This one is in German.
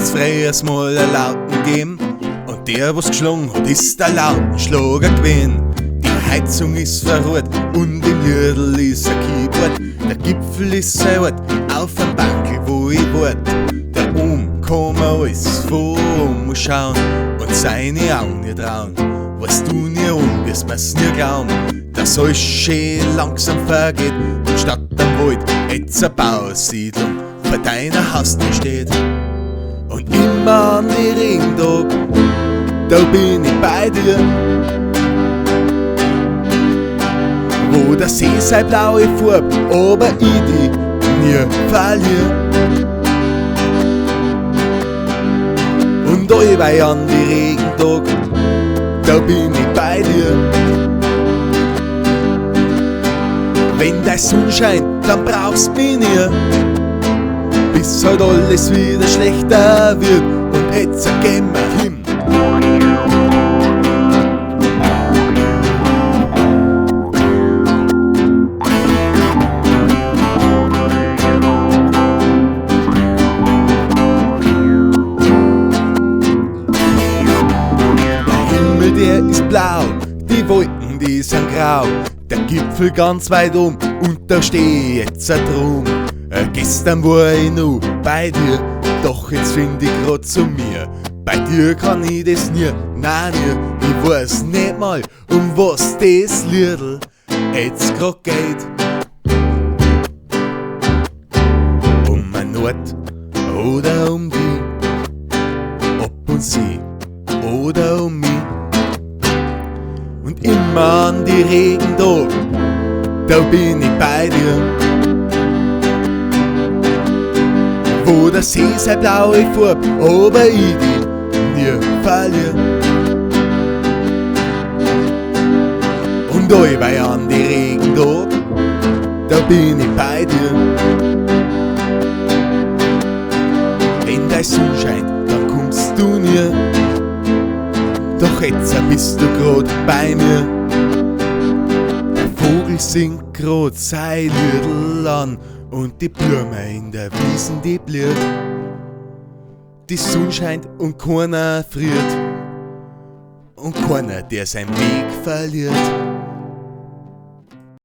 hat's früher mal einen Lauten gegeben und der, was geschlagen hat, ist der Lautenschlager gewesen. Die Heizung ist verrohrt und im Liedl ist ein Keyboard. Der Gipfel ist sein Ort, auf am Bankel, wo ich wart. Da oben kann man alles von oben schauen und seine Augen nicht trauen. Weißt du nie wirst mir's nie glauben, dass alles schön langsam vergeht und statt am Wald jetzt eine Bausiedlung vor deiner Haustür steht. Und immer an die Regendog, da bin ich bei dir, wo der See sei blaue Farbe, aber ich die nie verliere. Und Oiwei an die Regendog, da bin ich bei dir. Wenn der Sonne scheint, dann brauchst mich nie, bis halt alles wieder schlechter wird und jetzt gehen wir hin. Der ist blau, die Wolken, die sind grau, der Gipfel ganz weit oben und da steh ich jetzt drum. Gestern war ich noch bei dir, doch jetzt find ich grad zu mir. Bei dir kann ich das nie, nein nie, ich weiß nicht mal, um was das Liedl jetzt grad geht. Um ein Ort oder um die, ob und sie oder um mich. Und immer an die Regendog, da bin ich bei dir, wo der See sei blaue Farbe, aber ich die nie verliere. Und Oiwei an die Regendog, da bin ich bei dir. Wenn dein Sonne scheint, dann kommst du nie, doch jetzt bist du grad bei mir. Der Vogel singt grad sein Liedl an und die Blume in der Wiesen, die blüht. Die Sonne scheint und keiner friert und keiner, der seinen Weg verliert.